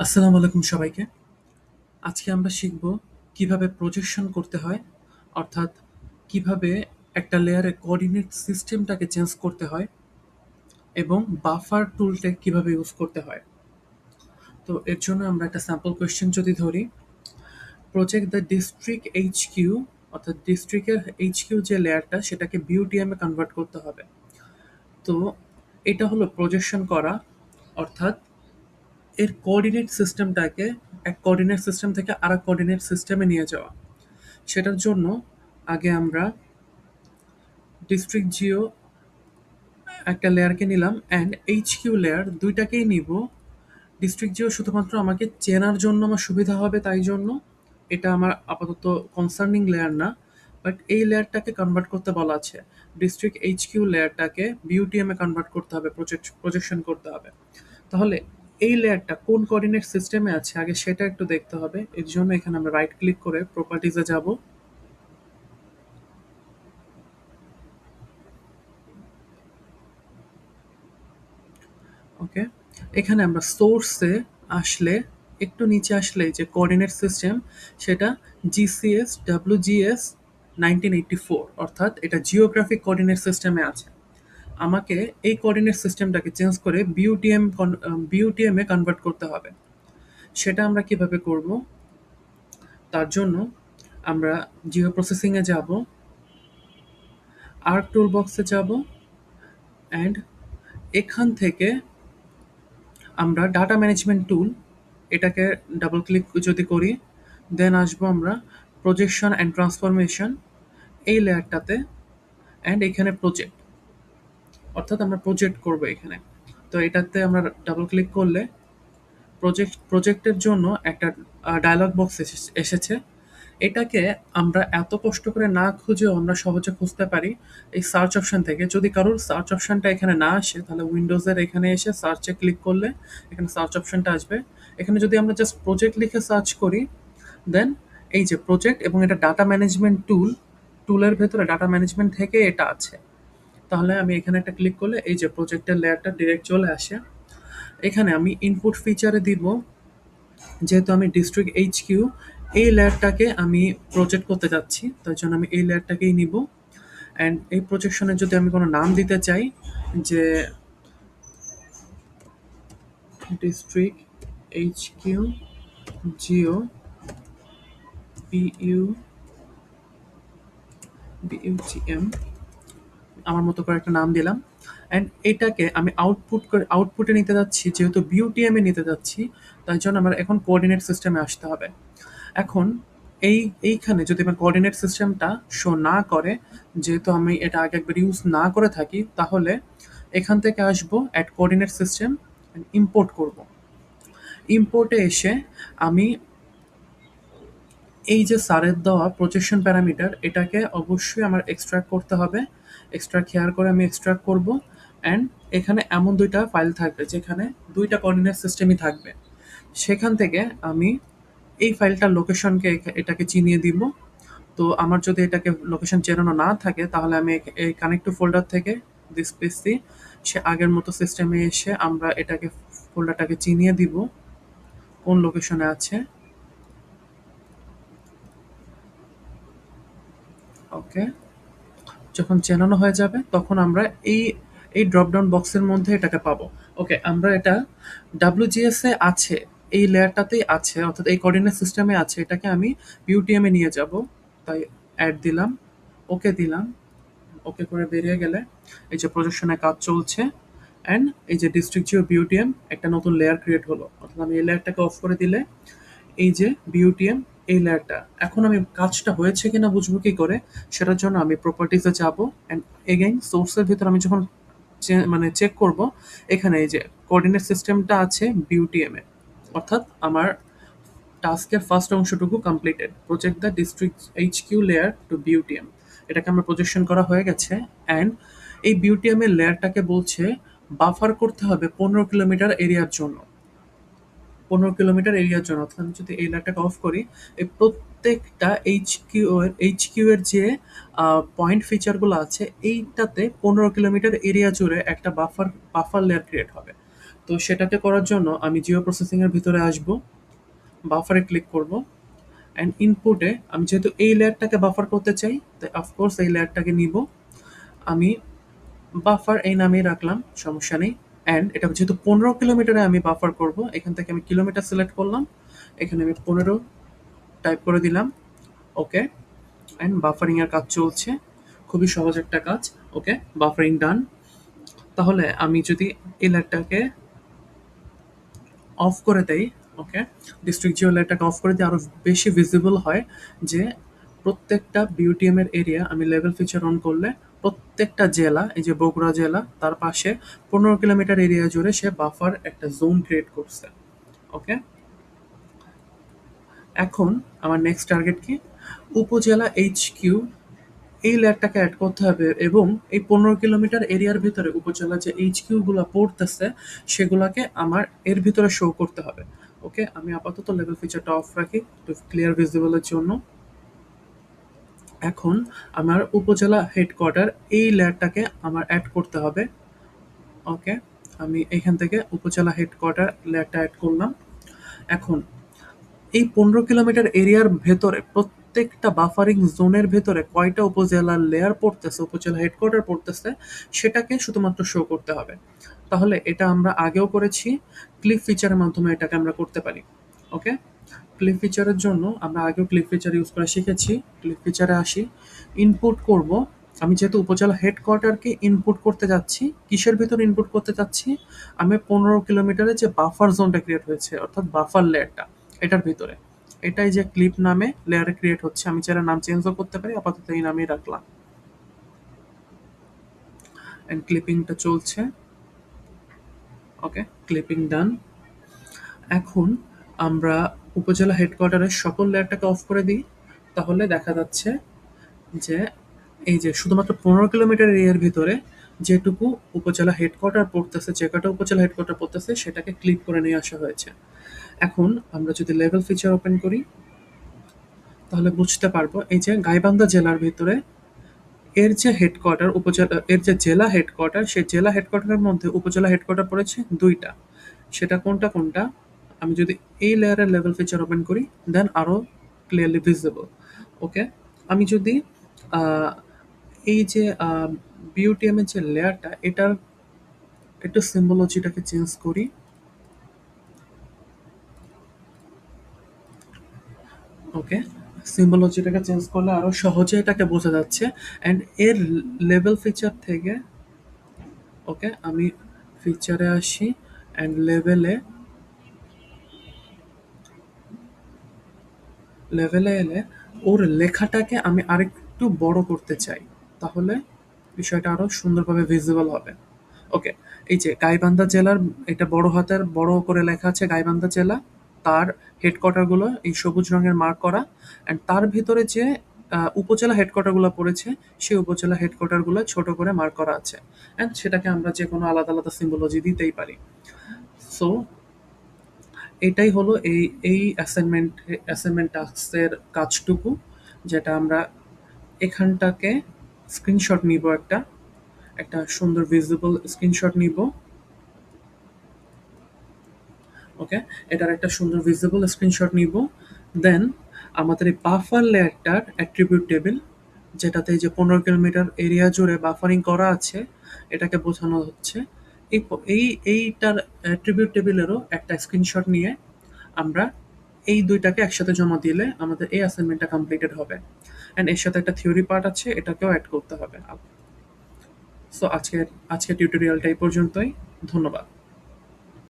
আসসালামু আলাইকুম সবাইকে। আজকে আমরা শিখব কিভাবে প্রজেকশন করতে হয়, অর্থাৎ কিভাবে একটা লেয়ারের কোঅর্ডিনেট সিস্টেমটাকে চেঞ্জ করতে হয় এবং বাফার টুলটা কিভাবে ইউজ করতে হয়। তো এর জন্য আমরা একটা স্যাম্পল কোয়েশ্চেন যদি ধরি, প্রজেক্ট দ্য ডিস্ট্রিক্ট এইচকিউ, অর্থাৎ ডিস্ট্রিক্টের এইচকিউ যে লেয়ারটা সেটাকে বিউটিএম এ কনভার্ট করতে হবে। তো এটা হলো প্রজেকশন করা, অর্থাৎ এর কোঅর্ডিনেট সিস্টেমটাকে এক কোঅর্ডিনেট সিস্টেম থেকে আরেক কোঅর্ডিনেট সিস্টেমে নিয়ে যাওয়া। সেটার জন্য আগে আমরা ডিস্ট্রিক্ট জিও একটা লেয়ারকে নিলাম অ্যান্ড এইচকিউ লেয়ার দুইটাকেই নিব। ডিস্ট্রিক্ট জিও শুধুমাত্র আমাকে চেনার জন্য আমার সুবিধা হবে, তাই জন্য এটা আমার আপাতত কনসার্নিং লেয়ার না, বাট এই লেয়ারটাকে কনভার্ট করতে বলা আছে। ডিস্ট্রিক্ট এইচকিউ লেয়ারটাকে বিউটিএম এ কনভার্ট করতে হবে, প্রজেকশন করতে হবে। তাহলে এই লেয়ারটা কোন কোঅর্ডিনেট সিস্টেমে আছে আগে সেটা একটু দেখতে হবে। এর জন্য এখানে আমরা রাইট ক্লিক করে প্রপার্টিজে যাব। ওকে, এখানে আমরা সোর্সে আসলে একটু নিচে আসলে যে কোঅর্ডিনেট সিস্টেম সেটা জিসিএস ডাব্লিউজিএস 1984, অর্থাৎ এটা জিওগ্রাফিক কোঅর্ডিনেট সিস্টেমে আছে। আমাকে এই কোঅর্ডিনেট সিস্টেমটাকে চেঞ্জ করে বিউটিএম এ কনভার্ট করতে হবে। সেটা আমরা কিভাবে করব? তার জন্য আমরা জিও প্রসেসিংয়ে যাব, আর্ক টুল বক্সে যাব অ্যান্ড এখান থেকে আমরা ডাটা ম্যানেজমেন্ট টুল এটাকে ডাবল ক্লিক যদি করি, দেন আসবো আমরা প্রজেকশন অ্যান্ড ট্রান্সফরমেশন এই লেয়ারটাতে অ্যান্ড এখানে প্রজেক্ট, অর্থাৎ আমরা প্রজেক্ট করব এখানে। তো এটাতে আমরা ডাবল ক্লিক করলে প্রজেক্টের জন্য একটা ডায়লগ বক্স এসেছে। এটাকে আমরা এত কষ্ট করে না খুঁজেও আমরা সহজে খুঁজতে পারি এই সার্চ অপশন থেকে। যদি কারোর সার্চ অপশনটা এখানে না আসে তাহলে উইন্ডোজের এখানে এসে সার্চে ক্লিক করলে এখানে সার্চ অপশনটা আসবে। এখানে যদি আমরা জাস্ট প্রজেক্ট লিখে সার্চ করি, দেন এই যে প্রজেক্ট এবং এটা ডাটা ম্যানেজমেন্ট টুলের ভেতরে ডাটা ম্যানেজমেন্ট থেকে এটা আছে। তাহলে আমি এখানে একটা ক্লিক করলে এই যে প্রজেক্টের লেয়ারটা ডিরেক্ট চলে আসে। এখানে আমি ইনপুট ফিচারে দিব, যেহেতু আমি ডিস্ট্রিক্ট এইচকিউ এই লেয়ারটাকে আমি প্রজেক্ট করতে যাচ্ছি, তার জন্য আমি এই লেয়ারটাকেই নিব। অ্যান্ড এই প্রজেকশনের যদি আমি কোনো নাম দিতে চাই, যে ডিস্ট্রিক্ট এইচকিউ জিও বিইউ বিইউজিএম, আমার মতো করে একটা নাম দিলাম। অ্যান্ড এটাকে আমি আউটপুটে নিতে যাচ্ছি, যেহেতু বিউটিএম এ নিতে যাচ্ছি, তাই জন্য আমার এখন কোঅর্ডিনেট সিস্টেমে আসতে হবে। এখন এইখানে যদি আমার কোঅর্ডিনেট সিস্টেমটা শো না করে, যেহেতু আমি এটা আগে একবার ইউজ না করে থাকি, তাহলে এখান থেকে আসবো অ্যাড কোঅর্ডিনেট সিস্টেম, ইম্পোর্ট করব। ইম্পোর্টে এসে আমি এই যে স্যারের দেওয়া প্রজেকশন প্যারামিটার এটাকে অবশ্যই আমার এক্সট্রাক্ট করতে হবে। এক্সট্রাক্ট হেয়ার করে আমি এক্সট্রাক্ট করব অ্যান্ড এখানে এমন দুইটা ফাইল থাকবে যেখানে দুইটা কোঅর্ডিনেট সিস্টেমই থাকবে। সেখান থেকে আমি এই ফাইলটার লোকেশনকে এটাকে চিনিয়ে দিব। তো আমার যদি এটাকে লোকেশন চেনানো না থাকে তাহলে আমি এই কানেক্ট টু ফোল্ডার থেকে দিস পিসি সে আগের মতো সিস্টেমে এসে আমরা এটাকে ফোল্ডারটাকে চিনিয়ে দিব কোন লোকেশনে আছে। ওকে, যখন চেনানো হয়ে যাবে তখন আমরা এই এই ড্রপ ডাউন বক্সের মধ্যে এটাকে পাবো। ওকে, আমরা এটা ডাব্লিউজিএস এ আছে, এই লেয়ারটাতেই আছে, অর্থাৎ এই কোঅর্ডিনেট সিস্টেমে আছে। এটাকে আমি বিউটিএম এ নিয়ে যাব, তাই অ্যাড দিলাম, ওকে দিলাম। ওকে করে বেরিয়ে গেলে এই যে প্রজেকশনের কাজ চলছে অ্যান্ড এই যে ডিস্ট্রিক্ট জিও বিউটিএম একটা নতুন লেয়ার ক্রিয়েট হলো, অর্থাৎ আমি এই লেয়ারটাকে অফ করে দিলে এই যে বিউটিএম এই লেয়ারটা, এখন আমি কাজটা হয়েছে কিনা বুঝবো কি করে, সেটার জন্য আমি প্রপার্টিসে যাব অ্যান্ড এগেইন সোর্সের ভিতর আমি যখন মানে চেক করব, এখানে এই যে কোঅর্ডিনেট সিস্টেমটা আছে বিউটিএম এ, অর্থাৎ আমার টাস্কের ফার্স্ট অংশটুকু completed, project the district HQ layer to বিউটিএম। এটাকে আমরা প্রজেকশন করা হয়ে গেছে অ্যান্ড এই বিউটিএম এর লেয়ারটাকে বলছে বাফার করতে হবে 15 কিলোমিটার এরিয়ার জন্য। 15 কিলোমিটার এরিয়ার জন্য, অর্থাৎ আমি যদি এই লেয়ারটাকে অফ করি, এই প্রত্যেকটা এইচকিউ এর যে পয়েন্ট ফিচারগুলো আছে এইটাতে 15 কিলোমিটার এরিয়া জুড়ে একটা বাফার লেয়ার ক্রিয়েট হবে। তো সেটাকে করার জন্য আমি জিও প্রসেসিং এর ভিতরে আসব, বাফারে ক্লিক করব, অ্যান্ড ইনপুটে আমি যেহেতু এই লেয়ারটাকে বাফার করতে চাই, তাই অফকোর্স এই লেয়ারটাকে নিব। আমি বাফার এই নামেই রাখলাম, সমস্যা নেই। অ্যান্ড এটা যেহেতু 15 কিলোমিটারে আমি বাফার করব, এখান থেকে আমি কিলোমিটার সিলেক্ট করলাম, এখানে আমি 15 টাইপ করে দিলাম। ওকে, অ্যান্ড বাফারিং এর কাজ চলছে, খুবই সহজ একটা কাজ। ওকে, বাফারিং ডান। তাহলে আমি যদি এই লেয়ারটাকে অফ করে দেই, ওকে, ডিস্ট্রিক্ট জিও লেয়ারটাকে অফ করে দিই, আরও বেশি ভিজিবল হয় যে প্রত্যেকটা বিউটিএম এর এরিয়া আমি লেভেল ফিচার অন করলে প্রত্যেকটা জেলা, এই যে বগুড়া জেলা তার পাশে 15 কিলোমিটার এরিয়া জুড়ে সে বাফার একটা জোন ক্রিয়েট করছে। ওকে, এখন আমার নেক্সট টার্গেট কি, উপজেলা HQ এই লেয়ারটাকে অ্যাড করতে হবে, এবং এই 15 কিলোমিটার এরিয়ার ভিতরে উপজেলা যে HQ গুলো পড়তেছে সেগুলোকে আমার এর ভিতরে শো করতে হবে। ওকে, আমি আপাতত লেভেল ফিচারটা অফ রাখি একটু ক্লিয়ার ভিজিবলের জন্য। এখন আমার উপজেলা হেডকোয়ার্টার এই লেয়ারটাকে আমার অ্যাড করতে হবে। ওকে, আমি এখান থেকে উপজেলা হেডকোয়ার্টার লেয়ারটা অ্যাড করলাম। এখন এই 15 কিলোমিটার এরিয়ার ভেতরে প্রত্যেকটা বাফারিং জোনের ভেতরে কয়টা উপজেলার লেয়ার পড়তেছে, উপজেলা হেডকোয়ার্টার পড়তেছে, সেটাকে শুধুমাত্র শো করতে হবে। তাহলে এটা আমরা আগেও করেছি, ক্লিপ ফিচারের মাধ্যমে এটাকে আমরা করতে পারি। ওকে, ক্লিপ ফিচারের জন্য আমরা আগেও ক্লিপ ফিচার ইউজ করে শিখেছি। ক্লিপ ফিচারে আসি, ইনপুট করব। আমি যেহেতু উপজেলা হেডকোয়ার্টারকে ইনপুট করতে যাচ্ছি, কিসের ভিতর ইনপুট করতে যাচ্ছি, আমি 15 কিলোমিটারে যে বাফার জোনটা ক্রিয়েট হয়েছে অর্থাৎ বাফার লেয়ারটা, এটার ভিতরে এটাই যে ক্লিপ নামে লেয়ারে ক্রিয়েট হচ্ছে। আমি চাইলে নাম চেঞ্জও করতে পারি, আপাতত এই নামেই রাখলাম। অ্যান্ড ক্লিপিংটা চলছে। ওকে, ক্লিপিং ডান। এখন আমরা উপজেলা হেডকোয়ার্টারের সকল লেয়ারটাকে অফ করে দিই, তাহলে দেখা যাচ্ছে যে এই যে শুধুমাত্র 15 কিলোমিটার এরিয়ার ভিতরে যেটুকু উপজেলা হেডকোয়ার্টার পড়তেছে, যে কটা উপজেলা হেডকোয়ার্টার পড়তেছে সেটাকে ক্লিক করে নিয়ে আসা হয়েছে। এখন আমরা যদি লেভেল ফিচার ওপেন করি তাহলে বুঝতে পারবো এই যে গাইবান্ধা জেলার ভিতরে এর যে হেডকোয়ার্টার উপজেলা, এর যে জেলা হেডকোয়ার্টার, সেই জেলা হেডকোয়ার্টারের মধ্যে উপজেলা হেডকোয়ার্টার পড়েছে দুইটা। সেটা কোনটা কোনটা, আমি যদি এই লেয়ারের লেভেল ফিচার ওপেন করি দেন আরও ক্লিয়ারলি ভিজিবল। ওকে, আমি যদি আহ, এই যে বিউটিএম এর যে লেয়ারটা, এটার একটু সিম্বলজিটাকে চেঞ্জ করি। ওকে, সিম্বলজিটাকে চেঞ্জ করলে আরও সহজে এটাকে বোঝা যাচ্ছে। অ্যান্ড এর লেভেল ফিচার থেকে, ওকে, আমি ফিচারে আসি অ্যান্ড লেভেলে লেভেলে এলে ওর লেখাটাকে আমি আরেকটু বড় করতে চাই, তাহলে বিষয়টা আরও সুন্দরভাবে ভিজিবল হবে। ওকে, এই যে গাইবান্ধা জেলার, এটা বড় হাতের বড় করে লেখা আছে গাইবান্ধা জেলা, তার হেডকোয়ার্টারগুলো এই সবুজ রঙের মার্ক করা, অ্যান্ড তার ভিতরে যে উপজেলা হেডকোয়ার্টারগুলো পড়েছে সেই উপজেলা হেডকোয়ার্টারগুলো ছোট করে মার্ক করা আছে। অ্যান্ড সেটাকে আমরা যে কোনো আলাদা আলাদা সিম্বলজি দিতেই পারি। সো এটাই হলো এই এই অ্যাসাইনমেন্ট টাস্কের কাজটুকু, যেটা আমরা এখানটাকে স্ক্রিনশট নিব, একটা একটা সুন্দর ভিজিবল স্ক্রিনশট নিব। ওকে, এটার একটা সুন্দর ভিজিবল স্ক্রিনশট নিব। দেন আমাদের এই বাফার লেয়ারটার অ্যাট্রিবিউট টেবিল, যেটাতে এই যে 15 কিলোমিটার এরিয়া জুড়ে বাফারিং করা আছে, এটাকে বোঝানো হচ্ছে। এইটার অ্যাট্রিবিউট টেবিলেরও একটা স্ক্রিনশট নিয়ে আমরা এই দুইটাকে একসাথে জমা দিলে আমাদের এই অ্যাসাইনমেন্টটা কমপ্লিটেড হবে। অ্যান্ড এর সাথে একটা থিওরি পার্ট আছে, এটাকেও অ্যাড করতে হবে। সো আজকের টিউটোরিয়ালটা এই পর্যন্তই। ধন্যবাদ।